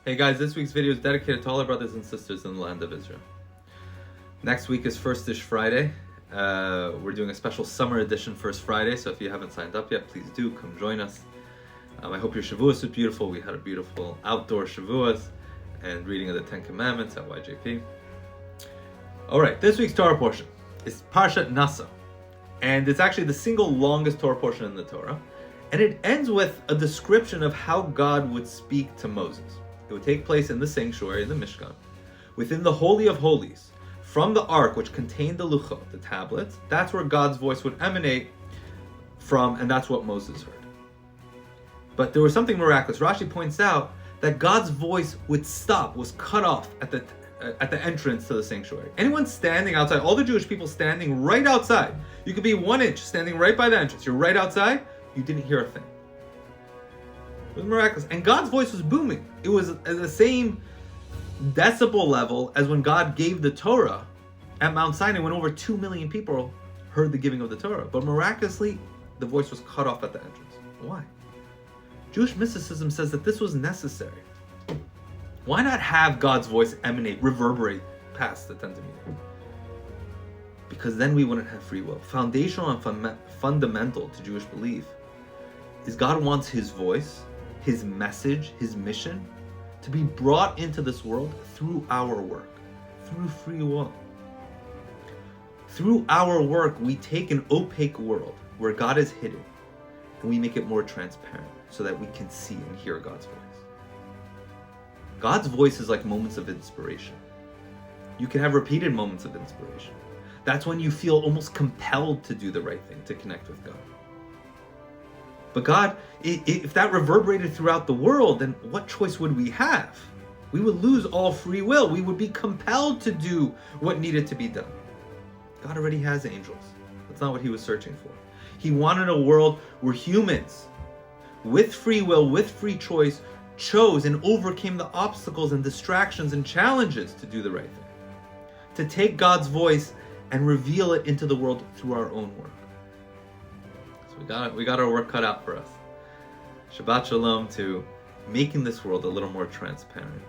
Hey guys, this week's video is dedicated to all our brothers and sisters in the land of Israel. Next week is First Dish Friday. We're doing a special summer edition First Friday, so if you haven't signed up yet, please do come join us. I hope your Shavuos was beautiful. We had a beautiful outdoor Shavuos and reading of the Ten Commandments at YJP. Alright, this week's Torah portion is Parshat Naso. And it's actually the single longest Torah portion in the Torah. And it ends with a description of how God would speak to Moses. It would take place in the sanctuary, in the Mishkan, within the Holy of Holies, from the Ark, which contained the Luchot, the tablets. That's where God's voice would emanate from, and that's what Moses heard. But there was something miraculous. Rashi points out that God's voice would stop, was cut off at the entrance to the sanctuary. Anyone standing outside, all the Jewish people standing right outside, you could be 1 inch standing right by the entrance. You're right outside, you didn't hear a thing. It was miraculous. And God's voice was booming. It was at the same decibel level as when God gave the Torah at Mount Sinai, when over 2 million people heard the giving of the Torah. But miraculously, the voice was cut off at the entrance. Why? Jewish mysticism says that this was necessary. Why not have God's voice emanate, reverberate past the tent of meeting? Because then we wouldn't have free will. Foundational and fundamental to Jewish belief is God wants His voice, His message, His mission to be brought into this world through our work, through free will. Through our work, we take an opaque world where God is hidden and we make it more transparent so that we can see and hear God's voice. God's voice is like moments of inspiration. You can have repeated moments of inspiration. That's when you feel almost compelled to do the right thing, to connect with God. But God, if that reverberated throughout the world, then what choice would we have? We would lose all free will. We would be compelled to do what needed to be done. God already has angels. That's not what He was searching for. He wanted a world where humans, with free will, with free choice, chose and overcame the obstacles and distractions and challenges to do the right thing. To take God's voice and reveal it into the world through our own work. We got our work cut out for us. Shabbat Shalom to making this world a little more transparent,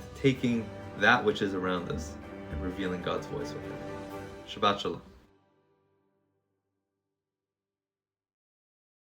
to taking that which is around us and revealing God's voice within it. Shabbat Shalom.